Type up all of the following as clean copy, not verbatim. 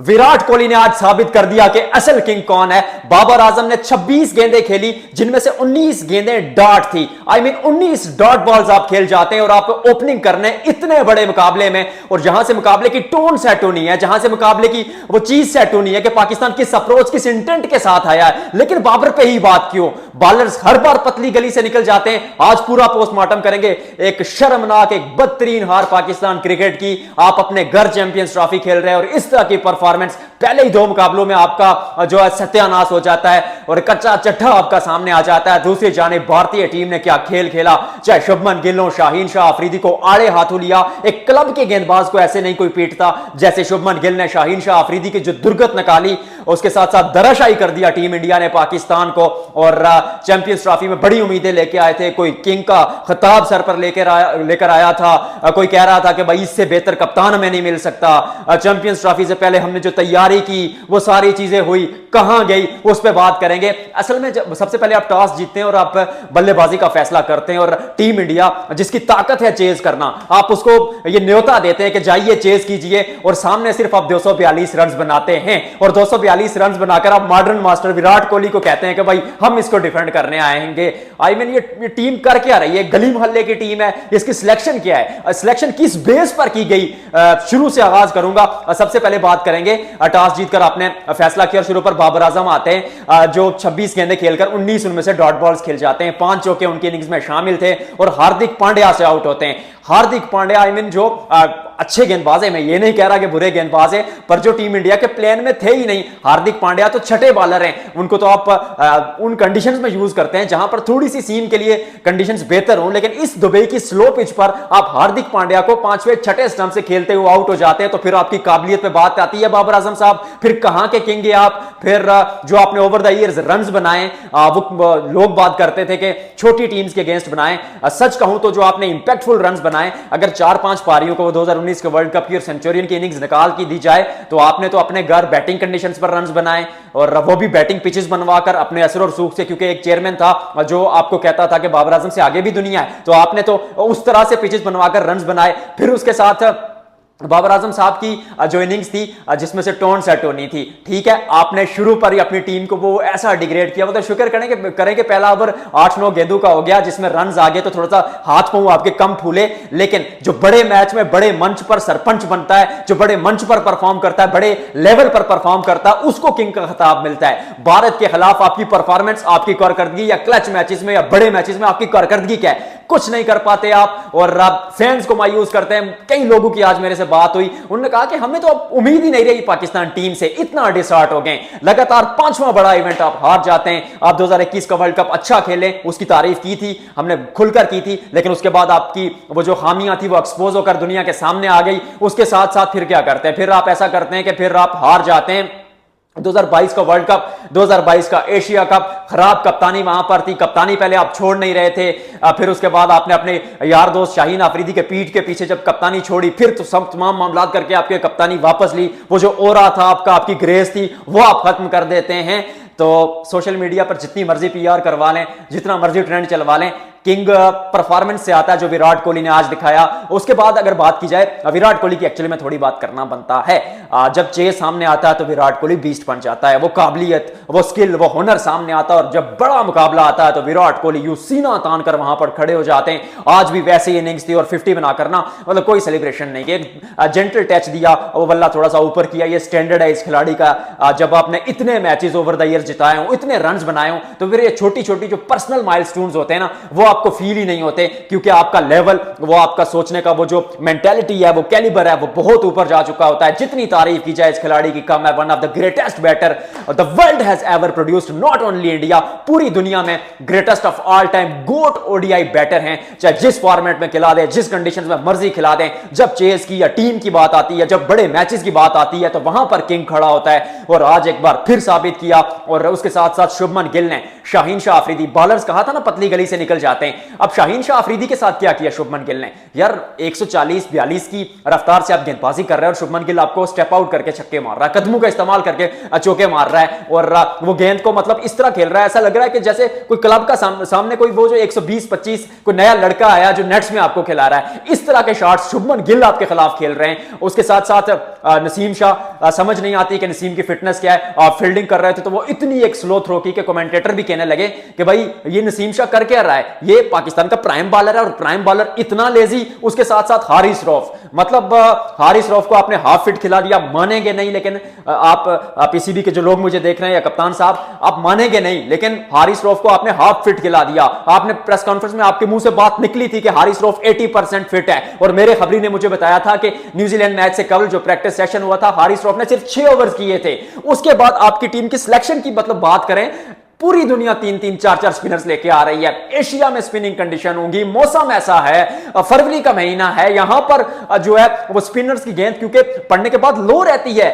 विराट कोहली ने आज साबित कर दिया कि असल किंग कौन है। बाबर आजम ने 26 गेंदें खेली जिनमें से 19 गेंदें डॉट थी। आई मीन 19 डॉट बॉल्स आप खेल जाते हैं और आप ओपनिंग करने इतने बड़े मुकाबले में, और जहां से मुकाबले की टोन सेट होनी है, जहां से मुकाबले की वो चीज सेट होनी है कि पाकिस्तान किस अप्रोच किस इंटेंट के साथ आया है। लेकिन बाबर पे ही बात क्यों? बॉलर्स हर बार पतली गली से निकल जाते हैं। आज पूरा पोस्टमार्टम करेंगे। एक शर्मनाक, एक बदतरीन हार पाकिस्तान क्रिकेट की। आप अपने घर चैंपियंस ट्रॉफी खेल रहे हैं और इस तरह की परफॉर्मेंस पहले ही 2 मुकाबलों में आपका जो है सत्यानाश हो जाता है और कच्चा चट्टा आपका सामने आ जाता है। दूसरी जानिब भारतीय टीम ने क्या खेल खेला, चाहे शुभमन गिल हो, शाहीन शाह अफरीदी को आड़े हाथों लिया। एक क्लब के गेंदबाज को ऐसे नहीं कोई पीटता जैसे शुभमन गिल ने शाहीन शाह अफरीदी की जो दुर्गत निकाली, उसके साथ साथ दराशाई कर दिया टीम इंडिया ने पाकिस्तान को। और चैंपियंस ट्रॉफी में बड़ी उम्मीदें लेके आए थे, कोई किंग का खिताब सर पर लेकर आया था, कोई कह रहा था कि भाई इससे बेहतर कप्तान हमें नहीं मिल सकता। चैंपियंस ट्रॉफी से पहले हमने जो तैयारी की वो सारी चीजें हुई, कहां गई, उस पर बात करेंगे। असल में सबसे पहले आप टॉस जीतते हैं और आप बल्लेबाजी का फैसला करते हैं, और टीम इंडिया जिसकी ताकत है चेज करना, आप उसको ये न्योता देते हैं कि जाइए चेज कीजिए, और सामने सिर्फ आप 242 रन बनाते हैं। और 242 रन बनाकर आप मॉडर्न मास्टर विराट कोहली को कहते हैं कि भाई हम इसको डिफेंड करने आएंगे। आई मीन ये टीम कर क्या रही है? गली मोहल्ले की टीम है। इसकी सिलेक्शन क्या है? सिलेक्शन किस बेस पर की गई? शुरू से आगाज करूंगा। सबसे पहले बात करेंगे, टॉस जीतकर आपने फैसला किया। शुरू पर बाबर आजम आते हैं जो 26 गेंदें खेलकर 19 उनमें से डॉट बॉल्स खेल जाते हैं। 5 चौके उनकी इनिंग्स में शामिल थे और हार्दिक पांड्या से आउट होते हैं। हार्दिक पांड्या आई मीन जो अच्छे गेंदबाज है, मैं ये नहीं कह रहा कि बुरे गेंदबाज है, पर जो टीम इंडिया के प्लान में थे ही नहीं। हार्दिक पांड्या तो छठे बॉलर हैं, उनको तो आप उन कंडीशंस में यूज करते हैं जहां पर थोड़ी सी सीम के लिए कंडीशंस बेहतर हो। लेकिन इस दुबई की स्लो पिच पर आप हार्दिक पांड्या को 5वें 6ठे स्टंप से खेलते हुए आउट हो जाते हैं, तो फिर आपकी काबिलियत पे बात आती है बाबर आजम साहब। फिर कहां के किंग है आप? फिर जो आपने ओवर द ईयर्स रन्स बनाए, वो लोग बात करते थे कि छोटी टीम्स के अगेंस्ट बनाए। सच कहूं तो जो आपने इंपैक्टफुल रन्स बनाए, अगर 4-5 पारियों को 2019 के वर्ल्ड कप की और सेंचुरियन की इनिंग्स निकाल की दी जाए, तो आपने तो अपने घर बैटिंग कंडीशंस पर रन्स बनाए, और वो भी बैटिंग पिचेस बनवाकर अपने असर और सूख से, क्योंकि एक चेयरमैन था जो आपको कहता था कि बाबर आजम से आगे भी दुनिया है, तो आपने तो उस तरह से पिचेस बनवाकर रन्स बनाए। फिर उसके साथ बाबर आजम साहब की जो इनिंग्स थी जिसमें से टोन सेट होनी थी, ठीक है, आपने शुरू पर ही अपनी टीम को वो ऐसा डिग्रेड किया। वो तो शुक्र करेंगे पहला ओवर 8-9 गेंदों का हो गया जिसमें रन्स आ गए, तो थोड़ा सा हाथ पांव आपके कम फूले। लेकिन जो बड़े मैच में बड़े मंच पर सरपंच बनता है, जो बड़े मंच पर परफॉर्म करता है, बड़े लेवल पर परफॉर्म करता है, उसको किंग का खिताब मिलता है। भारत के खिलाफ आपकी परफॉर्मेंस, आपकी कारकर्दगी, या क्लच मैचेस में या बड़े मैचेस में आपकी कारकर्दगी क्या है? कुछ नहीं कर पाते आप, और आप फैंस को मायूस करते हैं। कई लोगों की आज मेरे से बात हुई, उन्होंने कहा कि हमें तो अब उम्मीद ही नहीं रही पाकिस्तान टीम से, इतना डिसहार्ट हो गए। लगातार 5वां बड़ा इवेंट आप हार जाते हैं। आप 2021 का वर्ल्ड कप अच्छा खेले, उसकी तारीफ की थी, हमने खुलकर की थी, लेकिन उसके बाद आपकी वो जो खामियां थी वो एक्सपोज होकर दुनिया के सामने आ गई। उसके साथ साथ फिर क्या करते हैं? फिर आप ऐसा करते हैं कि फिर आप हार जाते हैं। 2022 का वर्ल्ड कप, 2022 का एशिया कप, खराब कप्तानी वहां पर थी। कप्तानी पहले आप छोड़ नहीं रहे थे, फिर उसके बाद आपने अपने यार दोस्त शाहीन अफरीदी के पीठ के पीछे जब कप्तानी छोड़ी, फिर तो सब तमाम मामला करके आपके कप्तानी वापस ली। वो जो ओरा था आपका, आपकी ग्रेस थी, वो आप खत्म कर देते हैं। तो सोशल मीडिया पर जितनी मर्जी पीआर करवा लें, जितना मर्जी ट्रेंड चलवा लें, किंग परफॉर्मेंस से आता है जो विराट कोहली ने आज दिखाया। उसके बाद अगर बात की जाए विराट कोहली की, एक्चुअली में थोड़ी बात करना बनता है। जब चेस सामने आता है तो विराट कोहली बीस्ट बन जाता है। वो काबिलियत, वो स्किल, वो हुनर सामने आता है, और जब बड़ा मुकाबला आता है तो विराट कोहली यूं सीना तान कर वहां पर खड़े हो जाते हैं। आज भी वैसी इनिंग्स थी, और 50 बना करना मतलब कोई सेलिब्रेशन नहीं किया, जेंटल टच दिया, वो बल्ला थोड़ा सा ऊपर किया। ये स्टैंडर्ड है इस खिलाड़ी का। जब आपने इतने मैचेस ओवर द ईयर जिताए हो, इतने रन बनाए हो, तो फिर ये छोटी छोटी जो पर्सनल माइलस्टोन्स होते हैं ना, वो आपको फील ही नहीं होते, क्योंकि आपका लेवल, वो आपका सोचने का वो जो मेंटालिटी है, वो कैलिबर है, वो बहुत ऊपर जा चुका होता है। जितनी तारीफ की जाए इस खिलाड़ी की कम है। One of the greatest batter the world has ever produced, not only India, पूरी दुनिया में greatest of all time GOAT ODI batter हैं। चाहे जिस फॉर्मेट में खिला दे, जिस कंडीशंस में मर्जी खिला दें, जब चेस की या टीम की बात आती है, जब बड़े मैचेस की बात आती है, तो वहां पर किंग खड़ा होता है। और आज एक बार फिर साबित किया। और उसके साथ साथ शुभमन गिल ने, शाहीन शाह अफरीदी, बॉलर्स कहा था ना पतली गली से निकल जाते जाते हैं। अब शाहीन शाह अफरीदी के साथ क्या किया शुभमन गिल ने, यार 140-42 की रफ्तार से आप गेंदबाजी कर रहे हैं और शुभमन गिल आपको स्टेप आउट करके छक्के मार रहा है, कदमों का इस्तेमाल करके चौके मार रहा है और वो गेंद को मतलब इस तरह खेल रहा है, ऐसा लग रहा है कि जैसे कोई क्लब का सामने कोई वो जो 120-25 कोई नया लड़का आया जो नेट्स में आपको खिला रहा है। इस तरह के शॉट्स शुभमन गिल आपके खिलाफ खेल रहे हैं। उसके साथ साथ नसीम शाह, समझ नहीं आती कि नसीम की फिटनेस क्या है। आप फील्डिंग कर रहे थे तो वो इतनी एक स्लो थ्रो की कि कमेंटेटर भी कहने लगे कि भाई ये नसीम शाह कर क्या रहा है, ये पाकिस्तान का प्राइम बॉलर है और प्राइम बॉलर इतना लेजी। उसके साथ साथ हारिस रऊफ, मतलब हारिस रऊफ को आपने हाफ फिट खिला दिया, मानेंगे नहीं, लेकिन आप पीसीबी के जो लोग मुझे देख रहे हैं या कप्तान साहब आप मानेंगे नहीं, लेकिन हारिस रऊफ को आपने हाफ फिट खिला दिया। आपने प्रेस कॉन्फ्रेंस में आपके मुंह से बात निकली थी कि हारिस रऊफ 80% फिट है और मेरे खबरी ने मुझे बताया था कि न्यूजीलैंड मैच से कल जो प्रैक्टिस सेशन हुआ था हारिस रऊफ ने सिर्फ 6 ओवर्स किए थे। उसके बाद आपकी टीम की सिलेक्शन की मतलब बात करें, पूरी दुनिया 3-3, 4-4 स्पिनर्स लेके आ रही है। एशिया में स्पिनिंग कंडीशन होंगी, मौसम ऐसा है, फरवरी का महीना है, यहां पर जो है वो स्पिनर्स की गेंद क्योंकि पड़ने के बाद लो रहती है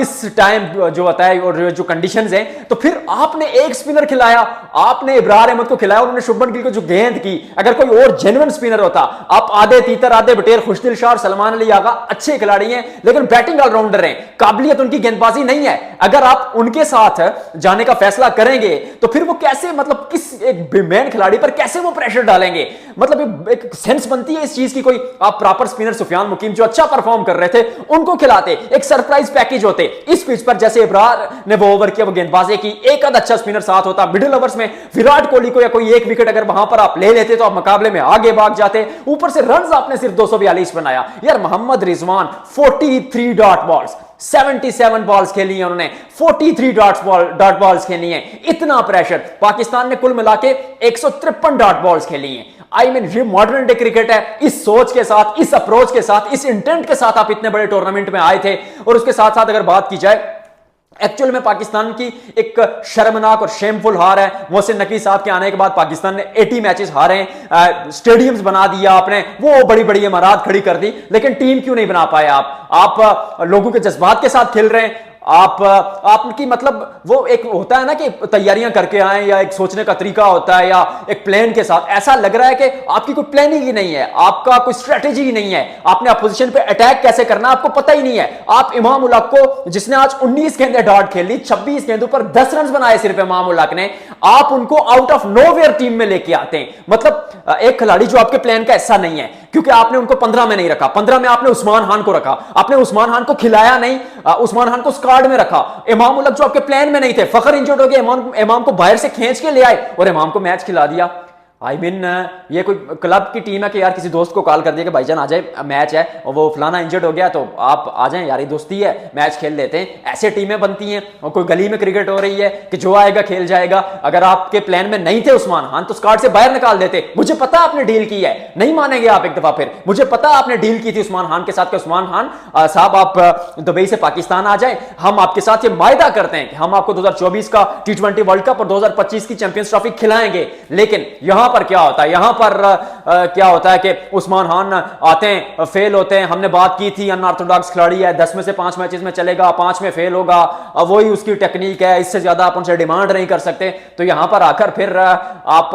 इस टाइम जो होता है और जो कंडीशंस हैं, तो फिर आपने एक स्पिनर खिलाया, आपने इब्रार अहमद को खिलाया, उन्होंने शुभमन गिल को जो गेंद की, अगर कोई और जेन्युइन स्पिनर होता, आप आधे तीतर आधे बटेर, खुशदिल शाह और सलमान अली आगा अच्छे खिलाड़ी हैं लेकिन बैटिंग ऑलराउंडर हैं, काबिलियत उनकी गेंदबाजी नहीं है। अगर आप उनके साथ जाने का फैसला करेंगे तो फिर वो कैसे, मतलब किस एक बेमैन खिलाड़ी पर कैसे वो प्रेशर डालेंगे, मतलब एक सेंस बनती है इस चीज की। कोई आप प्रॉपर स्पिनर सुफियान मुकीम जो अच्छा परफॉर्म कर रहे थे उनको खिलाते, एक सरप्राइज पैकेज होते इस पिच पर, जैसे इब्रार ने वो ओवर किया, वो गेंदबाजी की, एक आध अच्छा स्पिनर साथ होता, मिडिल ओवर्स में विराट कोहली को या कोई एक विकेट अगर वहां पर आप ले लेते तो आप मुकाबले में आगे भाग जाते। ऊपर से रन आपने सिर्फ 242 बनाया। यार Mohammad Rizwan 43 dot balls, 77 balls खेली हैं उन्होंने, 43 डॉट बॉल्स खेली हैं। इतना प्रेशर पाकिस्तान ने कुल मिला के 153 डॉट बॉल्स खेली हैं। आई मीन ये मॉडर्न डे क्रिकेट है। इस सोच के साथ, इस अप्रोच के साथ, इस इंटेंट के साथ आप इतने बड़े टूर्नामेंट में आए थे। और उसके साथ साथ अगर बात की जाए एक्चुअल में पाकिस्तान की एक शर्मनाक और शेमफुल हार है। मोहसिन नकवी साहब के आने के बाद पाकिस्तान ने 80 मैचेस हारे हैं, स्टेडियम्स बना दिया आपने, वो बड़ी बड़ी इमारत खड़ी कर दी, लेकिन टीम क्यों नहीं बना पाए आप लोगों के जज्बात के साथ खेल रहे हैं। आपकी मतलब वो एक होता है ना कि तैयारियां करके आए, या एक सोचने का तरीका होता है, या एक प्लान के साथ, ऐसा लग रहा है कि आपकी कोई प्लानिंग ही नहीं है, आपका कोई स्ट्रेटेजी ही नहीं है, आपने अपोजिशन पे अटैक कैसे करना आपको पता ही नहीं है। आप इमाम उल हक को, जिसने आज 19 गेंदें डॉट खेली, 26 गेंदों पर 10 रन बनाए सिर्फ इमाम उल हक ने, आप उनको आउट ऑफ नोवेयर टीम में लेके आते हैं। मतलब एक खिलाड़ी जो आपके प्लान का हिस्सा नहीं है, क्योंकि आपने उनको 15 में नहीं रखा, 15 में आपने उस्मान खान को रखा, आपने उस्मान खान को खिलाया नहीं, उस्मान खान को स्क्वाड में रखा। इमाम उल हक जो आपके प्लान में नहीं थे, फखर इंजर्ड हो गए, इमाम को बाहर से खींच के ले आए और इमाम को मैच खिला दिया। आई मीन ये कोई क्लब की टीम है कि यार किसी दोस्त को कॉल कर दिया कि भाईजान आ जाए, मैच है और वो फलाना इंजर्ड हो गया तो आप आ जाएं, यारी दोस्ती है, मैच खेल लेते हैं। ऐसे टीमें बनती हैं। और कोई गली में क्रिकेट हो रही है कि जो आएगा खेल जाएगा। अगर आपके प्लान में नहीं थे उस्मान खान तो स्क्वाड से बाहर निकाल देते। मुझे पता आपने डील की है, नहीं मानेंगे आप एक दफा फिर, मुझे पता आपने डील की थी उस्मान खान के साथ कि उस्मान खान साहब आप दुबई से पाकिस्तान आ जाए, हम आपके साथ ये वायदा करते हैं कि हम आपको 2024 का T20 वर्ल्ड कप और 2025 की चैंपियंस ट्रॉफी खिलाएंगे। लेकिन यहां पर क्या होता है, यहां पर क्या होता है कि उस्मान खान आते हैं, फेल होते हैं। हमने बात की थी अनऑर्थोडॉक्स खिलाड़ी है, 10 में से 5 मैचेस में चलेगा, 5 में फेल होगा, अब वही उसकी टेक्निक है, इससे ज्यादा आप उनसे डिमांड नहीं कर सकते। तो यहां पर आकर फिर आप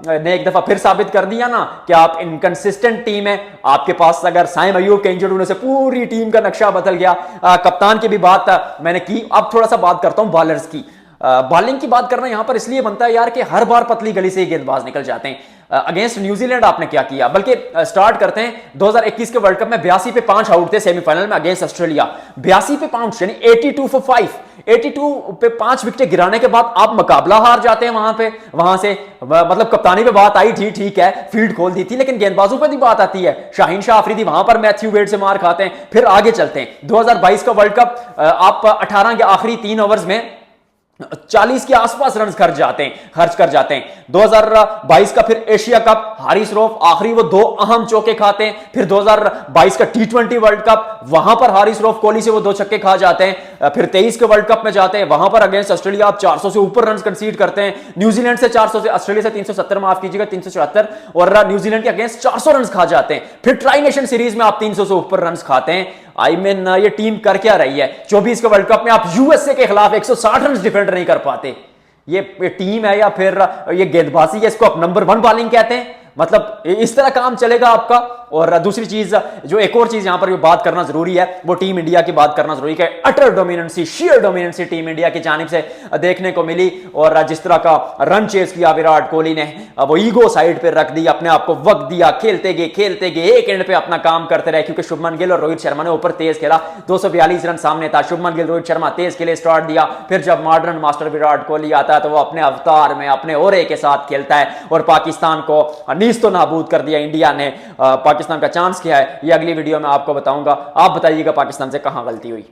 ने एक दफा फिर साबित कर दिया ना कि आप इनकंसिस्टेंट टीम है। आपके पास अगर साइम अयूब के इंजर्ड होने से पूरी टीम का नक्शा बदल गया। कप्तान की भी बात मैंने की। अब थोड़ा सा बात करता हूं बॉलर्स की। बॉलिंग की बात करना यहां पर इसलिए बनता है यार कि हर बार पतली गली से गेंदबाज निकल जाते हैं। अगेंस्ट न्यूजीलैंड आपने क्या किया, बल्कि स्टार्ट करते हैं 2021 के वर्ल्ड कप में 82 पे 5 आउट थे सेमीफाइनल में अगेंस्ट ऑस्ट्रेलिया। 82 पे 5 यानी 82 फॉर 5, 82 पे 5 विकेट गिराने के बाद आप मुकाबला हार जाते हैं। वहां से मतलब कप्तानी पे बात आई थी, ठीक है, फील्ड खोल दी थी, लेकिन गेंदबाजों पर भी बात आती है। शाहीन शाह अफरीदी वहां पर मैथ्यू वेड से मार खाते हैं। फिर आगे चलते हैं 2022 का वर्ल्ड कप, आप 18 के आखिरी 3 ओवर्स में 40 के आसपास रन खर्च कर जाते हैं। 2022 का फिर एशिया कप, हारिस रऊफ आखिरी वो 2 अहम चौके खाते हैं। फिर 2022 का T20 वर्ल्ड कप, वहां पर हारिस रऊफ कोहली से वो 2 छक्के खा जाते हैं। फिर 23 के वर्ल्ड कप में जाते हैं, वहां पर अगेंस्ट ऑस्ट्रेलिया आप 400 से ऊपर रन कंसीड करते हैं। न्यूजीलैंड से 400 से, ऑस्ट्रेलिया से 370, माफ कीजिएगा 374, और न्यूजीलैंड के अगेंस्ट 400 रन खा जाते हैं। फिर ट्राई नेशन सीरीज में आप 300 से ऊपर रन खाते हैं। आई मीन ये टीम कर क्या रही है। 24 के वर्ल्ड कप में आप यूएसए के खिलाफ 160 रन डिफेंड नहीं कर पाते। ये टीम है या फिर ये गेंदबाजी है, इसको आप नंबर 1 बॉलिंग कहते हैं? मतलब इस तरह काम चलेगा आपका? और दूसरी चीज, जो एक और चीज यहां पर बात करना जरूरी है, वो टीम इंडिया की बात करना जरूरी है। Utter dominancy, share dominancy team India की जानिब से देखने को मिली। और जिस तरह का रन चेस किया विराट कोहली ने, वो ईगो साइड पे रख दी, अपने आप को वक्त दिया, खेलते गए एक एंड पे अपना काम करते रहे, क्योंकि शुभमन गिल और रोहित शर्मा ने ऊपर तेज खेला। 242 रन सामने था, शुभमन गिल रोहित शर्मा तेज खेले, स्टार्ट दिया। फिर जब मॉडर्न मास्टर विराट कोहली आता है तो वो अपने अवतार में, अपने ओरे के साथ खेलता है और पाकिस्तान को नीस तो नाबूद कर दिया इंडिया ने। पाकिस्तान का चांस क्या है ये अगली वीडियो में आपको बताऊंगा। आप बताइएगा पाकिस्तान से कहां गलती हुई।